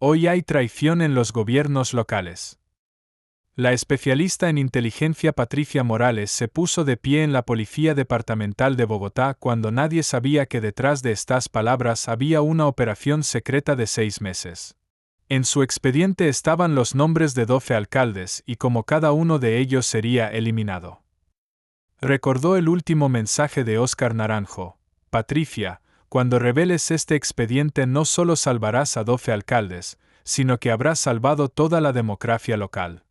Hoy hay traición en los gobiernos locales. La especialista en inteligencia Patricia Morales se puso de pie en la Policía Departamental de Bogotá cuando nadie sabía que detrás de estas palabras había una operación secreta de 6 meses. En su expediente estaban los nombres de 12 alcaldes y cómo cada uno de ellos sería eliminado. Recordó el último mensaje de Óscar Naranjo: Patricia, cuando reveles este expediente no solo salvarás a 12 alcaldes, sino que habrás salvado toda la democracia local.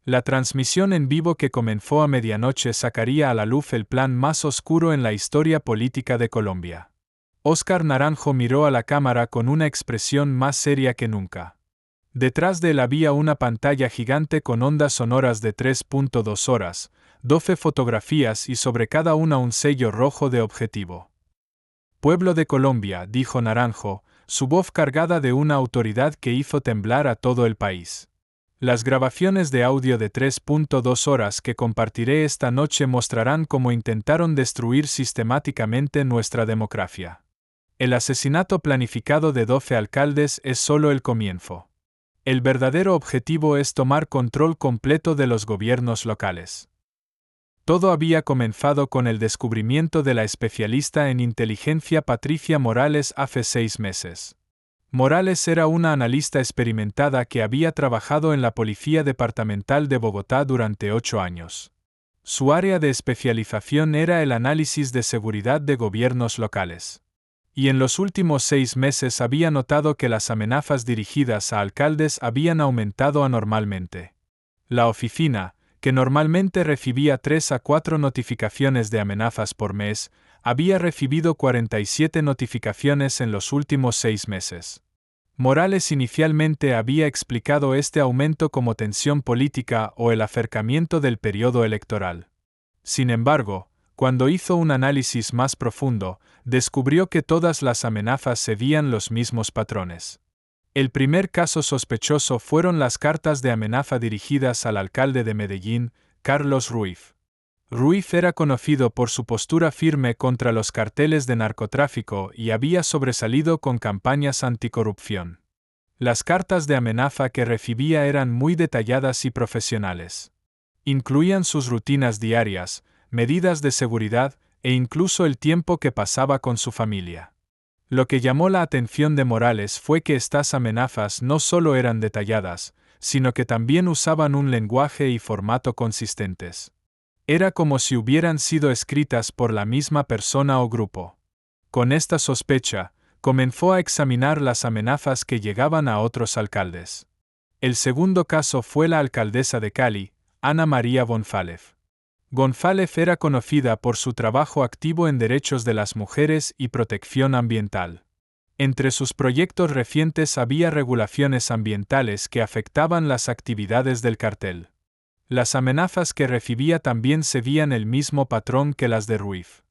La transmisión en vivo que comenzó a medianoche sacaría a la luz el plan más oscuro en la historia política de Colombia. Óscar Naranjo miró a la cámara con una expresión más seria que nunca. Detrás de él había una pantalla gigante con ondas sonoras de 3.2 horas, 12 fotografías y sobre cada una un sello rojo de objetivo. Pueblo de Colombia, dijo Naranjo, su voz cargada de una autoridad que hizo temblar a todo el país. Las grabaciones de audio de 3.2 horas que compartiré esta noche mostrarán cómo intentaron destruir sistemáticamente nuestra democracia. El asesinato planificado de 12 alcaldes es solo el comienzo. El verdadero objetivo es tomar control completo de los gobiernos locales. Todo había comenzado con el descubrimiento de la especialista en inteligencia Patricia Morales hace 6 meses. Morales era una analista experimentada que había trabajado en la Policía Departamental de Bogotá durante 8 años. Su área de especialización era el análisis de seguridad de gobiernos locales. Y en los últimos 6 meses había notado que las amenazas dirigidas a alcaldes habían aumentado anormalmente. La oficina, que normalmente recibía 3 a 4 notificaciones de amenazas por mes, había recibido 47 notificaciones en los últimos 6 meses. Morales inicialmente había explicado este aumento como tensión política o el acercamiento del periodo electoral. Sin embargo, cuando hizo un análisis más profundo, descubrió que todas las amenazas seguían los mismos patrones. El primer caso sospechoso fueron las cartas de amenaza dirigidas al alcalde de Medellín, Carlos Ruiz. Ruiz era conocido por su postura firme contra los carteles de narcotráfico y había sobresalido con campañas anticorrupción. Las cartas de amenaza que recibía eran muy detalladas y profesionales. Incluían sus rutinas diarias, medidas de seguridad e incluso el tiempo que pasaba con su familia. Lo que llamó la atención de Morales fue que estas amenazas no solo eran detalladas, sino que también usaban un lenguaje y formato consistentes. Era como si hubieran sido escritas por la misma persona o grupo. Con esta sospecha, comenzó a examinar las amenazas que llegaban a otros alcaldes. El segundo caso fue la alcaldesa de Cali, Ana María González. González era conocida por su trabajo activo en derechos de las mujeres y protección ambiental. Entre sus proyectos recientes había regulaciones ambientales que afectaban las actividades del cartel. Las amenazas que recibía también seguían el mismo patrón que las de Ruiz.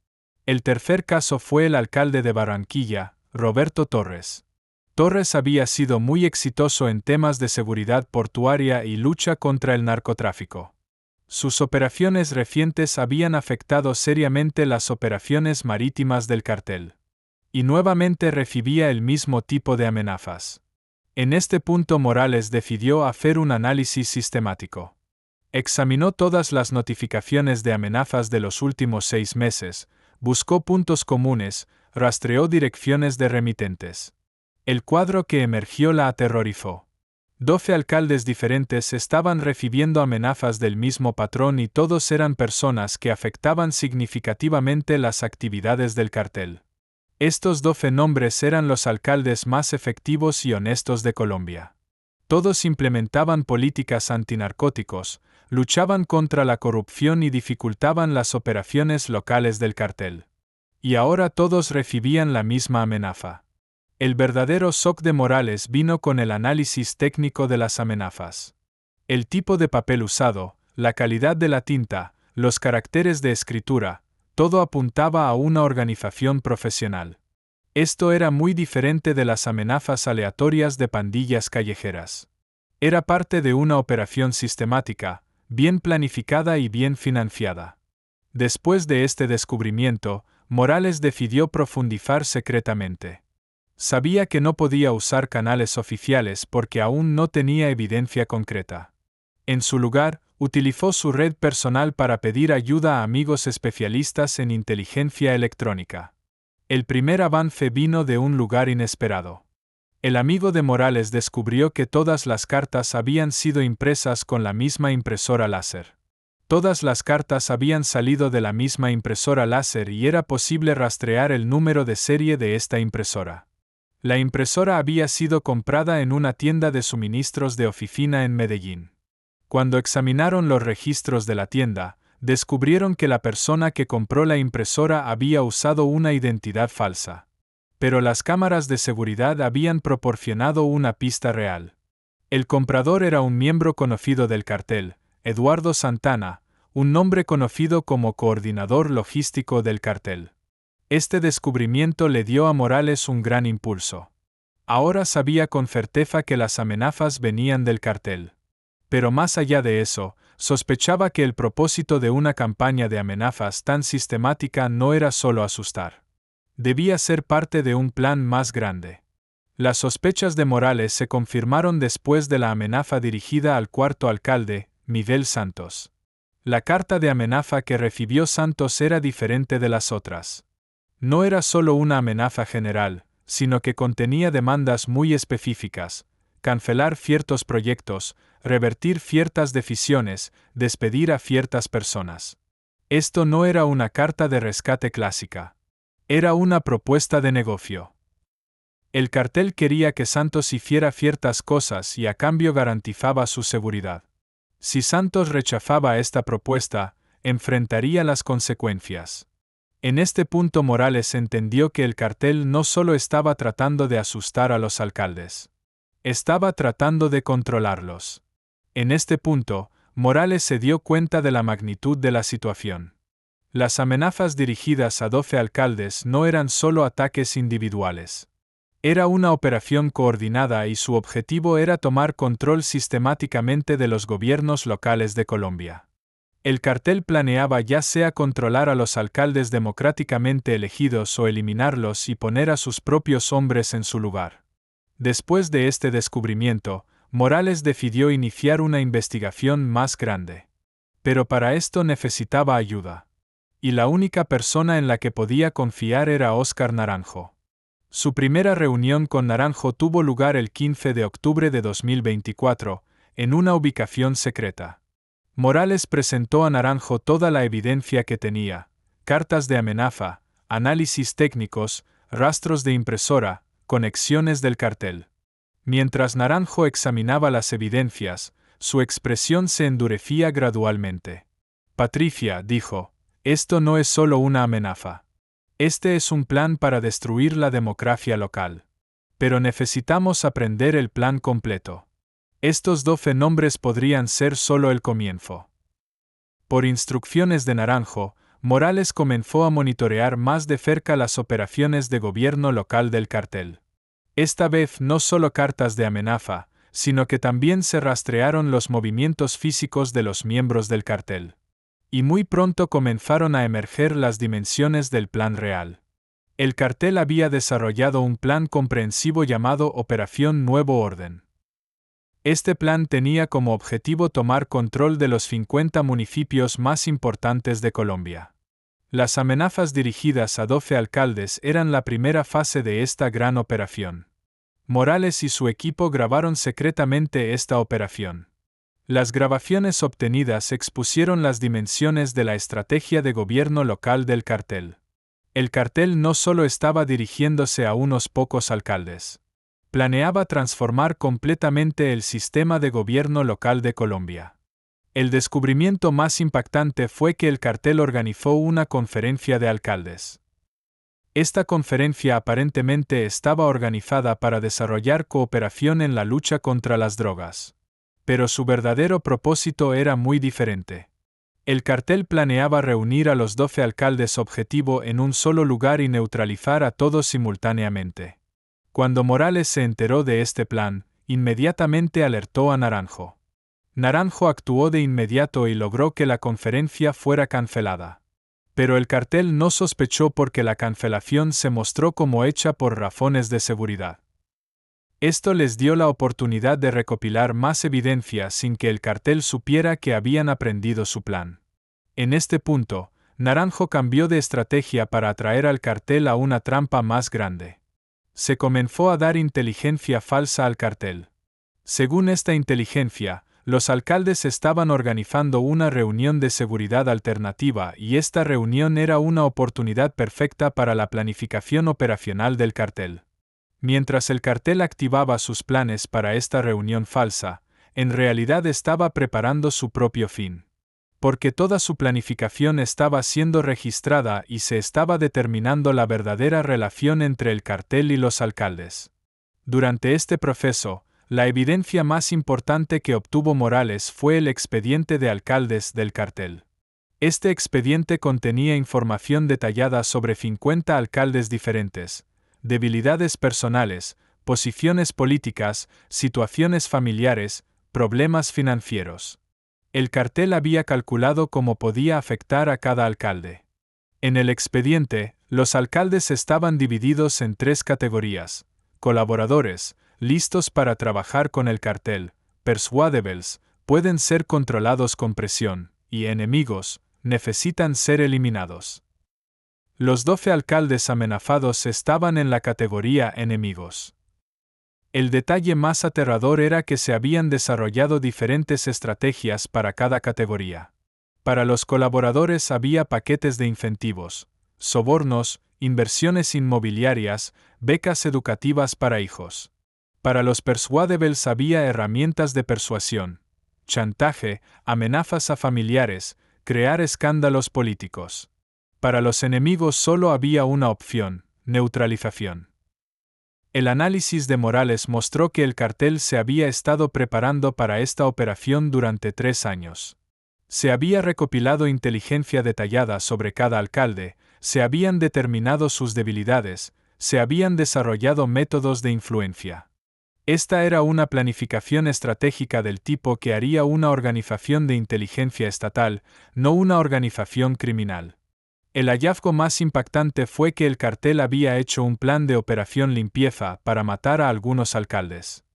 El tercer caso fue el alcalde de Barranquilla, Roberto Torres. Torres había sido muy exitoso en temas de seguridad portuaria y lucha contra el narcotráfico. Sus operaciones recientes habían afectado seriamente las operaciones marítimas del cartel. Y nuevamente recibía el mismo tipo de amenazas. En este punto Morales decidió hacer un análisis sistemático. Examinó todas las notificaciones de amenazas de los últimos 6 meses, buscó puntos comunes, rastreó direcciones de remitentes. El cuadro que emergió la aterrorizó. 12 alcaldes diferentes estaban recibiendo amenazas del mismo patrón y todos eran personas que afectaban significativamente las actividades del cartel. Estos 12 nombres eran los alcaldes más efectivos y honestos de Colombia. Todos implementaban políticas antinarcóticos, luchaban contra la corrupción y dificultaban las operaciones locales del cartel. Y ahora todos recibían la misma amenaza. El verdadero shock de Morales vino con el análisis técnico de las amenazas. El tipo de papel usado, la calidad de la tinta, los caracteres de escritura, todo apuntaba a una organización profesional. Esto era muy diferente de las amenazas aleatorias de pandillas callejeras. Era parte de una operación sistemática, bien planificada y bien financiada. Después de este descubrimiento, Morales decidió profundizar secretamente. Sabía que no podía usar canales oficiales porque aún no tenía evidencia concreta. En su lugar, utilizó su red personal para pedir ayuda a amigos especialistas en inteligencia electrónica. El primer avance vino de un lugar inesperado. El amigo de Morales descubrió que todas las cartas habían sido impresas con la misma impresora láser. Todas las cartas habían salido de la misma impresora láser y era posible rastrear el número de serie de esta impresora. La impresora había sido comprada en una tienda de suministros de oficina en Medellín. Cuando examinaron los registros de la tienda, descubrieron que la persona que compró la impresora había usado una identidad falsa. Pero las cámaras de seguridad habían proporcionado una pista real. El comprador era un miembro conocido del cartel, Eduardo Santana, un nombre conocido como coordinador logístico del cartel. Este descubrimiento le dio a Morales un gran impulso. Ahora sabía con certeza que las amenazas venían del cartel. Pero más allá de eso, sospechaba que el propósito de una campaña de amenazas tan sistemática no era solo asustar. Debía ser parte de un plan más grande. Las sospechas de Morales se confirmaron después de la amenaza dirigida al cuarto alcalde, Miguel Santos. La carta de amenaza que recibió Santos era diferente de las otras. No era solo una amenaza general, sino que contenía demandas muy específicas: cancelar ciertos proyectos, revertir ciertas decisiones, despedir a ciertas personas. Esto no era una carta de rescate clásica. Era una propuesta de negocio. El cartel quería que Santos hiciera ciertas cosas y a cambio garantizaba su seguridad. Si Santos rechazaba esta propuesta, enfrentaría las consecuencias. En este punto Morales entendió que el cartel no solo estaba tratando de asustar a los alcaldes. Estaba tratando de controlarlos. En este punto, Morales se dio cuenta de la magnitud de la situación. Las amenazas dirigidas a 12 alcaldes no eran solo ataques individuales. Era una operación coordinada y su objetivo era tomar control sistemáticamente de los gobiernos locales de Colombia. El cartel planeaba ya sea controlar a los alcaldes democráticamente elegidos o eliminarlos y poner a sus propios hombres en su lugar. Después de este descubrimiento, Morales decidió iniciar una investigación más grande. Pero para esto necesitaba ayuda. Y la única persona en la que podía confiar era Óscar Naranjo. Su primera reunión con Naranjo tuvo lugar el 15 de octubre de 2024, en una ubicación secreta. Morales presentó a Naranjo toda la evidencia que tenía: cartas de amenaza, análisis técnicos, rastros de impresora, conexiones del cartel. Mientras Naranjo examinaba las evidencias, su expresión se endurecía gradualmente. Patricia, dijo, esto no es solo una amenaza. Este es un plan para destruir la democracia local. Pero necesitamos aprender el plan completo. Estos 12 nombres podrían ser solo el comienzo. Por instrucciones de Naranjo, Morales comenzó a monitorear más de cerca las operaciones de gobierno local del cartel. Esta vez no solo cartas de amenaza, sino que también se rastrearon los movimientos físicos de los miembros del cartel. Y muy pronto comenzaron a emerger las dimensiones del plan real. El cartel había desarrollado un plan comprensivo llamado Operación Nuevo Orden. Este plan tenía como objetivo tomar control de los 50 municipios más importantes de Colombia. Las amenazas dirigidas a 12 alcaldes eran la primera fase de esta gran operación. Morales y su equipo grabaron secretamente esta operación. Las grabaciones obtenidas expusieron las dimensiones de la estrategia de gobierno local del cartel. El cartel no solo estaba dirigiéndose a unos pocos alcaldes. Planeaba transformar completamente el sistema de gobierno local de Colombia. El descubrimiento más impactante fue que el cartel organizó una conferencia de alcaldes. Esta conferencia aparentemente estaba organizada para desarrollar cooperación en la lucha contra las drogas. Pero su verdadero propósito era muy diferente. El cartel planeaba reunir a los 12 alcaldes objetivo en un solo lugar y neutralizar a todos simultáneamente. Cuando Morales se enteró de este plan, inmediatamente alertó a Naranjo. Naranjo actuó de inmediato y logró que la conferencia fuera cancelada. Pero el cartel no sospechó porque la cancelación se mostró como hecha por razones de seguridad. Esto les dio la oportunidad de recopilar más evidencia sin que el cartel supiera que habían aprendido su plan. En este punto, Naranjo cambió de estrategia para atraer al cartel a una trampa más grande. Se comenzó a dar inteligencia falsa al cartel. Según esta inteligencia, los alcaldes estaban organizando una reunión de seguridad alternativa y esta reunión era una oportunidad perfecta para la planificación operacional del cartel. Mientras el cartel activaba sus planes para esta reunión falsa, en realidad estaba preparando su propio fin. Porque toda su planificación estaba siendo registrada y se estaba determinando la verdadera relación entre el cartel y los alcaldes. Durante este proceso, la evidencia más importante que obtuvo Morales fue el expediente de alcaldes del cartel. Este expediente contenía información detallada sobre 50 alcaldes diferentes, debilidades personales, posiciones políticas, situaciones familiares, problemas financieros. El cartel había calculado cómo podía afectar a cada alcalde. En el expediente, los alcaldes estaban divididos en 3 categorías: colaboradores, listos para trabajar con el cartel, persuadables, pueden ser controlados con presión, y enemigos, necesitan ser eliminados. Los 12 alcaldes amenazados estaban en la categoría enemigos. El detalle más aterrador era que se habían desarrollado diferentes estrategias para cada categoría. Para los colaboradores había paquetes de incentivos, sobornos, inversiones inmobiliarias, becas educativas para hijos. Para los persuadables había herramientas de persuasión, chantaje, amenazas a familiares, crear escándalos políticos. Para los enemigos solo había una opción: neutralización. El análisis de Morales mostró que el cartel se había estado preparando para esta operación durante 3 años. Se había recopilado inteligencia detallada sobre cada alcalde, se habían determinado sus debilidades, se habían desarrollado métodos de influencia. Esta era una planificación estratégica del tipo que haría una organización de inteligencia estatal, no una organización criminal. El hallazgo más impactante fue que el cartel había hecho un plan de operación limpieza para matar a algunos alcaldes.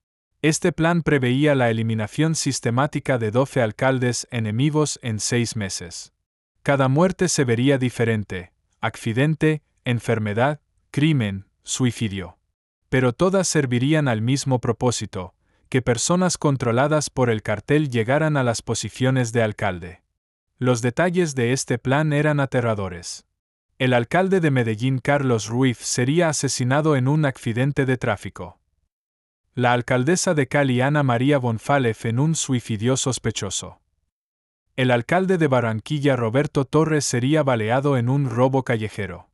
Este plan preveía la eliminación sistemática de 12 alcaldes enemigos en 6 meses. Cada muerte se vería diferente: accidente, enfermedad, crimen, suicidio. Pero todas servirían al mismo propósito: que personas controladas por el cartel llegaran a las posiciones de alcalde. Los detalles de este plan eran aterradores. El alcalde de Medellín, Carlos Ruiz, sería asesinado en un accidente de tráfico. La alcaldesa de Cali, Ana María González, en un suicidio sospechoso. El alcalde de Barranquilla, Roberto Torres, sería baleado en un robo callejero.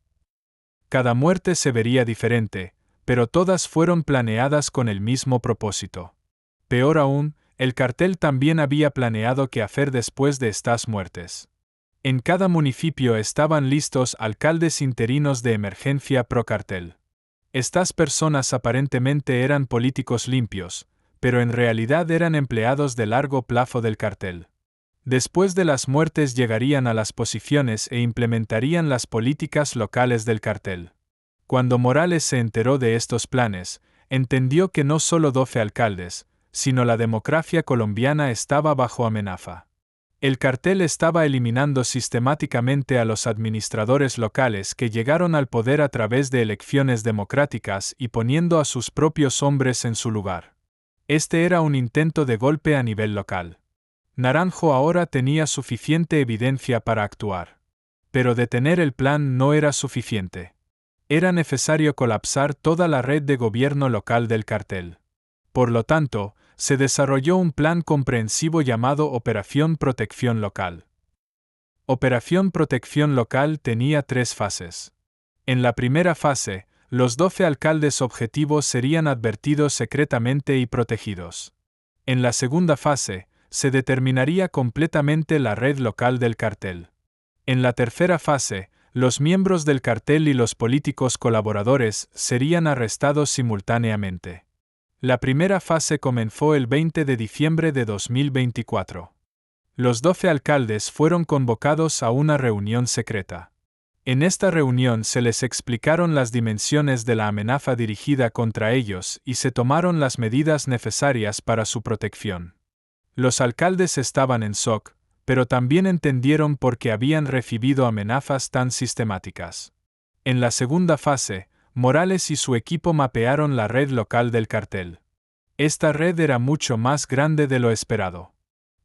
Cada muerte se vería diferente, pero todas fueron planeadas con el mismo propósito. Peor aún, el cartel también había planeado qué hacer después de estas muertes. En cada municipio estaban listos alcaldes interinos de emergencia pro cartel. Estas personas aparentemente eran políticos limpios, pero en realidad eran empleados de largo plazo del cartel. Después de las muertes llegarían a las posiciones e implementarían las políticas locales del cartel. Cuando Morales se enteró de estos planes, entendió que no solo 12 alcaldes, sino la democracia colombiana estaba bajo amenaza. El cartel estaba eliminando sistemáticamente a los administradores locales que llegaron al poder a través de elecciones democráticas y poniendo a sus propios hombres en su lugar. Este era un intento de golpe a nivel local. Naranjo ahora tenía suficiente evidencia para actuar. Pero detener el plan no era suficiente. Era necesario colapsar toda la red de gobierno local del cartel. Por lo tanto, se desarrolló un plan comprensivo llamado Operación Protección Local. Operación Protección Local tenía 3 fases. En la primera fase, los 12 alcaldes objetivos serían advertidos secretamente y protegidos. En la segunda fase, se determinaría completamente la red local del cartel. En la tercera fase, los miembros del cartel y los políticos colaboradores serían arrestados simultáneamente. La primera fase comenzó el 20 de diciembre de 2024. Los 12 alcaldes fueron convocados a una reunión secreta. En esta reunión se les explicaron las dimensiones de la amenaza dirigida contra ellos y se tomaron las medidas necesarias para su protección. Los alcaldes estaban en shock, pero también entendieron por qué habían recibido amenazas tan sistemáticas. En la segunda fase, Morales y su equipo mapearon la red local del cartel. Esta red era mucho más grande de lo esperado.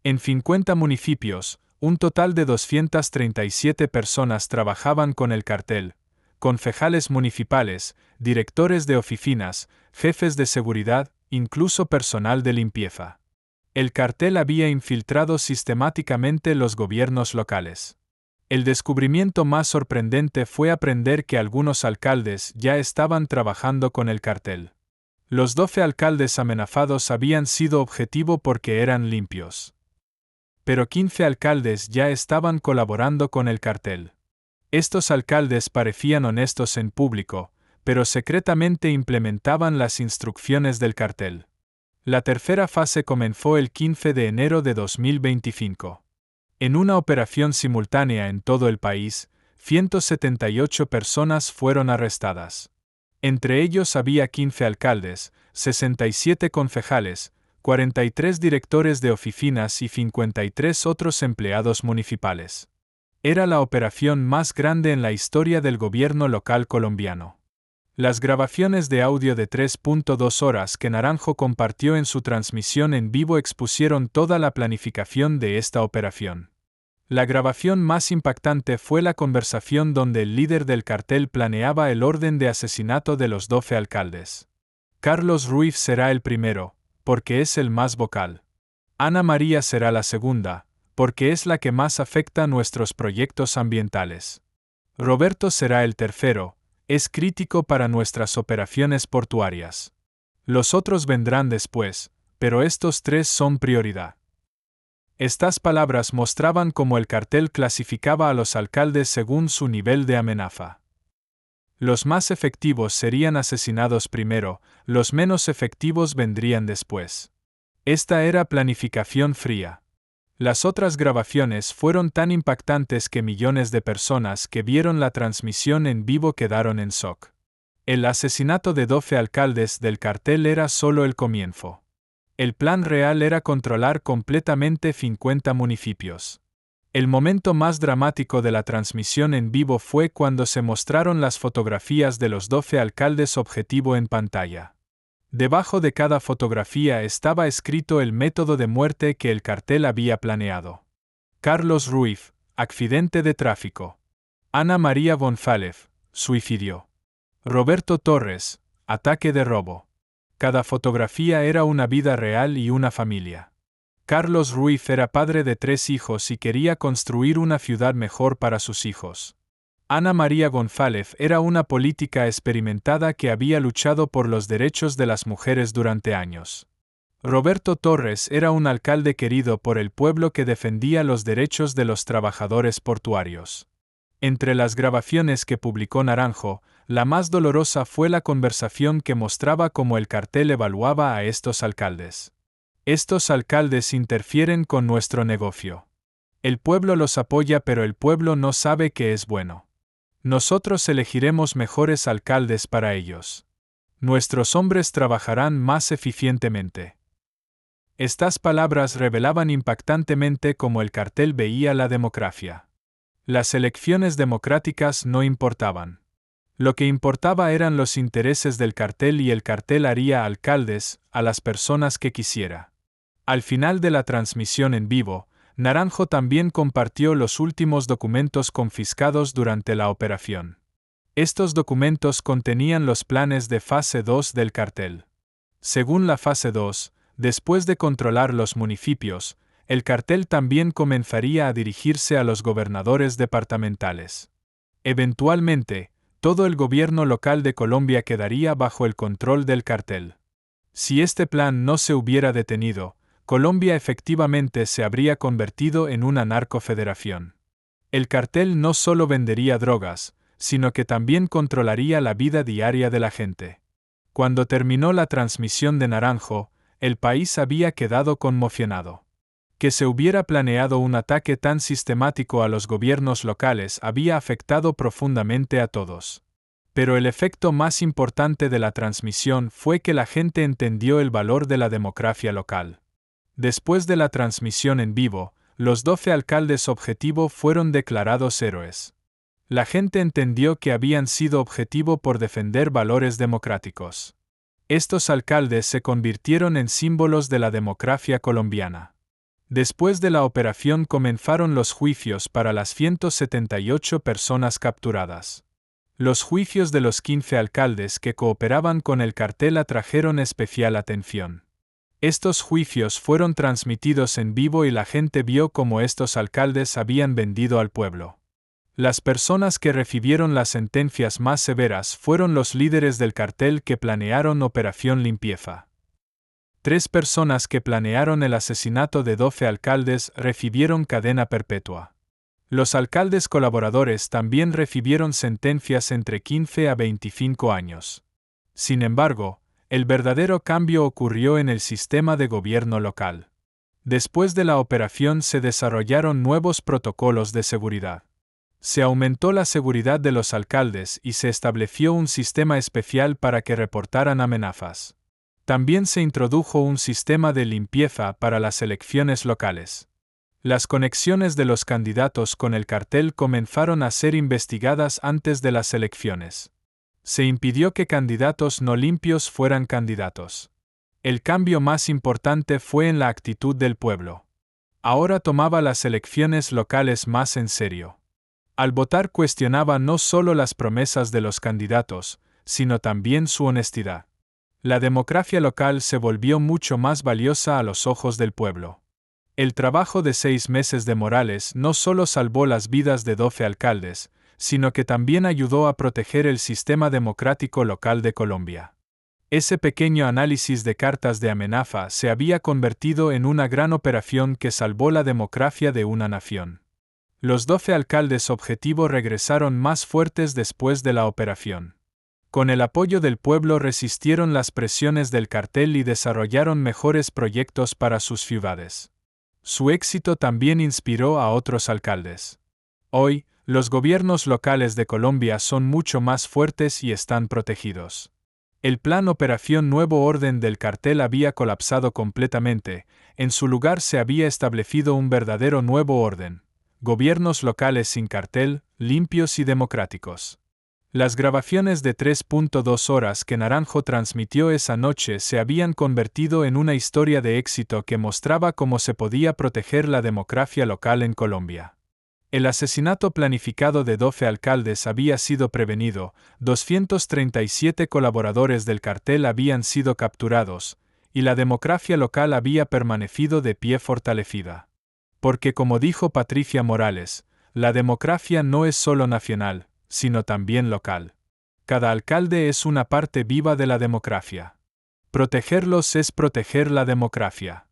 En 50 municipios, un total de 237 personas trabajaban con el cartel, concejales municipales, directores de oficinas, jefes de seguridad, incluso personal de limpieza. El cartel había infiltrado sistemáticamente los gobiernos locales. El descubrimiento más sorprendente fue aprender que algunos alcaldes ya estaban trabajando con el cartel. Los 12 alcaldes amenazados habían sido objetivo porque eran limpios. Pero 15 alcaldes ya estaban colaborando con el cartel. Estos alcaldes parecían honestos en público, pero secretamente implementaban las instrucciones del cartel. La tercera fase comenzó el 15 de enero de 2025. En una operación simultánea en todo el país, 178 personas fueron arrestadas. Entre ellos había 15 alcaldes, 67 concejales, 43 directores de oficinas y 53 otros empleados municipales. Era la operación más grande en la historia del gobierno local colombiano. Las grabaciones de audio de 3.2 horas que Naranjo compartió en su transmisión en vivo expusieron toda la planificación de esta operación. La grabación más impactante fue la conversación donde el líder del cartel planeaba el orden de asesinato de los 12 alcaldes. Carlos Ruiz será el primero, porque es el más vocal. Ana María será la segunda, porque es la que más afecta nuestros proyectos ambientales. Roberto será el tercero, es crítico para nuestras operaciones portuarias. Los otros vendrán después, pero estos tres son prioridad. Estas palabras mostraban cómo el cartel clasificaba a los alcaldes según su nivel de amenaza. Los más efectivos serían asesinados primero, los menos efectivos vendrían después. Esta era planificación fría. Las otras grabaciones fueron tan impactantes que millones de personas que vieron la transmisión en vivo quedaron en shock. El asesinato de 12 alcaldes del cartel era solo el comienzo. El plan real era controlar completamente 50 municipios. El momento más dramático de la transmisión en vivo fue cuando se mostraron las fotografías de los 12 alcaldes objetivo en pantalla. Debajo de cada fotografía estaba escrito el método de muerte que el cartel había planeado. Carlos Ruiz, accidente de tráfico. Ana María González, suicidio. Roberto Torres, ataque de robo. Cada fotografía era una vida real y una familia. Carlos Ruiz era padre de 3 hijos y quería construir una ciudad mejor para sus hijos. Ana María González era una política experimentada que había luchado por los derechos de las mujeres durante años. Roberto Torres era un alcalde querido por el pueblo que defendía los derechos de los trabajadores portuarios. Entre las grabaciones que publicó Naranjo, la más dolorosa fue la conversación que mostraba cómo el cartel evaluaba a estos alcaldes. Estos alcaldes interfieren con nuestro negocio. El pueblo los apoya, pero el pueblo no sabe qué es bueno. Nosotros elegiremos mejores alcaldes para ellos. Nuestros hombres trabajarán más eficientemente. Estas palabras revelaban impactantemente cómo el cartel veía la democracia. Las elecciones democráticas no importaban. Lo que importaba eran los intereses del cartel y el cartel haría alcaldes a las personas que quisiera. Al final de la transmisión en vivo, Naranjo también compartió los últimos documentos confiscados durante la operación. Estos documentos contenían los planes de fase 2 del cartel. Según la fase 2, después de controlar los municipios, el cartel también comenzaría a dirigirse a los gobernadores departamentales. Eventualmente, todo el gobierno local de Colombia quedaría bajo el control del cartel. Si este plan no se hubiera detenido, Colombia efectivamente se habría convertido en una narcofederación. El cartel no solo vendería drogas, sino que también controlaría la vida diaria de la gente. Cuando terminó la transmisión de Naranjo, el país había quedado conmocionado. Que se hubiera planeado un ataque tan sistemático a los gobiernos locales había afectado profundamente a todos. Pero el efecto más importante de la transmisión fue que la gente entendió el valor de la democracia local. Después de la transmisión en vivo, los 12 alcaldes objetivo fueron declarados héroes. La gente entendió que habían sido objetivo por defender valores democráticos. Estos alcaldes se convirtieron en símbolos de la democracia colombiana. Después de la operación comenzaron los juicios para las 178 personas capturadas. Los juicios de los 15 alcaldes que cooperaban con el cartel atrajeron especial atención. Estos juicios fueron transmitidos en vivo y la gente vio cómo estos alcaldes habían vendido al pueblo. Las personas que recibieron las sentencias más severas fueron los líderes del cartel que planearon Operación Limpieza. 3 personas que planearon el asesinato de 12 alcaldes recibieron cadena perpetua. Los alcaldes colaboradores también recibieron sentencias entre 15 a 25 años. Sin embargo, el verdadero cambio ocurrió en el sistema de gobierno local. Después de la operación se desarrollaron nuevos protocolos de seguridad. Se aumentó la seguridad de los alcaldes y se estableció un sistema especial para que reportaran amenazas. También se introdujo un sistema de limpieza para las elecciones locales. Las conexiones de los candidatos con el cartel comenzaron a ser investigadas antes de las elecciones. Se impidió que candidatos no limpios fueran candidatos. El cambio más importante fue en la actitud del pueblo. Ahora tomaba las elecciones locales más en serio. Al votar cuestionaba no solo las promesas de los candidatos, sino también su honestidad. La democracia local se volvió mucho más valiosa a los ojos del pueblo. El trabajo de 6 meses de Morales no solo salvó las vidas de 12 alcaldes, sino que también ayudó a proteger el sistema democrático local de Colombia. Ese pequeño análisis de cartas de amenaza se había convertido en una gran operación que salvó la democracia de una nación. Los 12 alcaldes objetivo regresaron más fuertes después de la operación. Con el apoyo del pueblo resistieron las presiones del cartel y desarrollaron mejores proyectos para sus ciudades. Su éxito también inspiró a otros alcaldes. Hoy, los gobiernos locales de Colombia son mucho más fuertes y están protegidos. El plan Operación Nuevo Orden del cartel había colapsado completamente, en su lugar se había establecido un verdadero nuevo orden. Gobiernos locales sin cartel, limpios y democráticos. Las grabaciones de 3.2 horas que Naranjo transmitió esa noche se habían convertido en una historia de éxito que mostraba cómo se podía proteger la democracia local en Colombia. El asesinato planificado de 12 alcaldes había sido prevenido, 237 colaboradores del cartel habían sido capturados, y la democracia local había permanecido de pie fortalecida. Porque como dijo Patricia Morales, la democracia no es solo nacional, sino también local. Cada alcalde es una parte viva de la democracia. Protegerlos es proteger la democracia.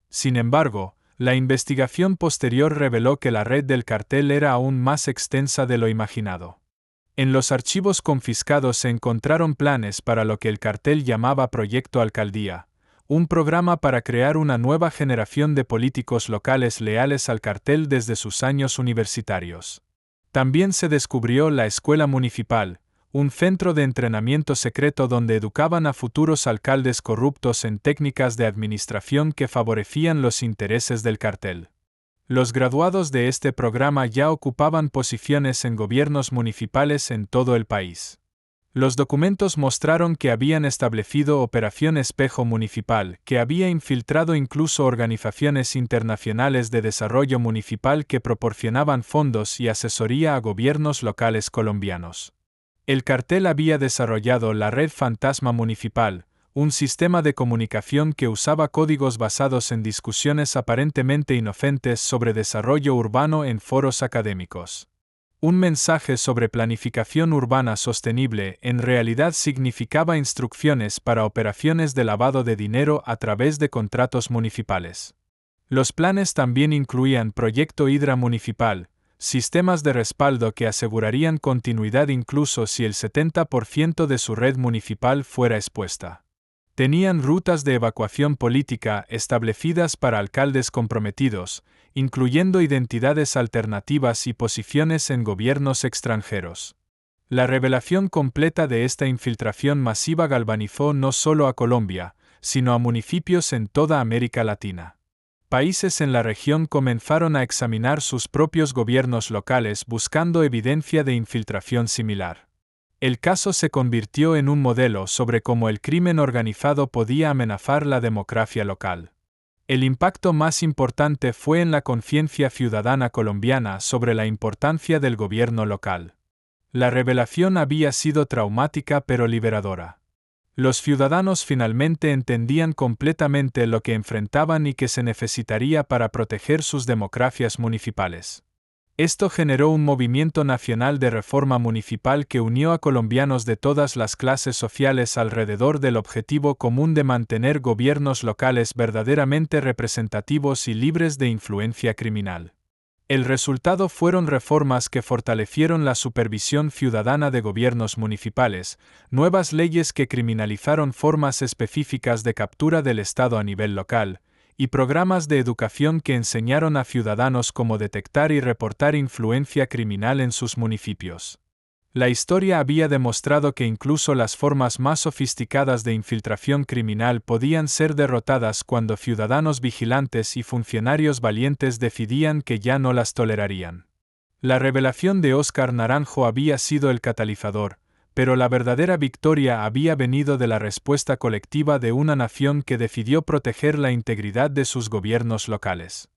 Sin embargo, la investigación posterior reveló que la red del cartel era aún más extensa de lo imaginado. En los archivos confiscados se encontraron planes para lo que el cartel llamaba Proyecto Alcaldía, un programa para crear una nueva generación de políticos locales leales al cartel desde sus años universitarios. También se descubrió la Escuela Municipal, un centro de entrenamiento secreto donde educaban a futuros alcaldes corruptos en técnicas de administración que favorecían los intereses del cartel. Los graduados de este programa ya ocupaban posiciones en gobiernos municipales en todo el país. Los documentos mostraron que habían establecido Operación Espejo Municipal, que había infiltrado incluso organizaciones internacionales de desarrollo municipal que proporcionaban fondos y asesoría a gobiernos locales colombianos. El cartel había desarrollado la Red Fantasma Municipal, un sistema de comunicación que usaba códigos basados en discusiones aparentemente inocentes sobre desarrollo urbano en foros académicos. Un mensaje sobre planificación urbana sostenible en realidad significaba instrucciones para operaciones de lavado de dinero a través de contratos municipales. Los planes también incluían Proyecto Hidra Municipal, sistemas de respaldo que asegurarían continuidad incluso si el 70% de su red municipal fuera expuesta. Tenían rutas de evacuación política establecidas para alcaldes comprometidos, incluyendo identidades alternativas y posiciones en gobiernos extranjeros. La revelación completa de esta infiltración masiva galvanizó no solo a Colombia, sino a municipios en toda América Latina. Países en la región comenzaron a examinar sus propios gobiernos locales buscando evidencia de infiltración similar. El caso se convirtió en un modelo sobre cómo el crimen organizado podía amenazar la democracia local. El impacto más importante fue en la conciencia ciudadana colombiana sobre la importancia del gobierno local. La revelación había sido traumática pero liberadora. Los ciudadanos finalmente entendían completamente lo que enfrentaban y que se necesitaría para proteger sus democracias municipales. Esto generó un movimiento nacional de reforma municipal que unió a colombianos de todas las clases sociales alrededor del objetivo común de mantener gobiernos locales verdaderamente representativos y libres de influencia criminal. El resultado fueron reformas que fortalecieron la supervisión ciudadana de gobiernos municipales, nuevas leyes que criminalizaron formas específicas de captura del Estado a nivel local, y programas de educación que enseñaron a ciudadanos cómo detectar y reportar influencia criminal en sus municipios. La historia había demostrado que incluso las formas más sofisticadas de infiltración criminal podían ser derrotadas cuando ciudadanos vigilantes y funcionarios valientes decidían que ya no las tolerarían. La revelación de Óscar Naranjo había sido el catalizador, pero la verdadera victoria había venido de la respuesta colectiva de una nación que decidió proteger la integridad de sus gobiernos locales.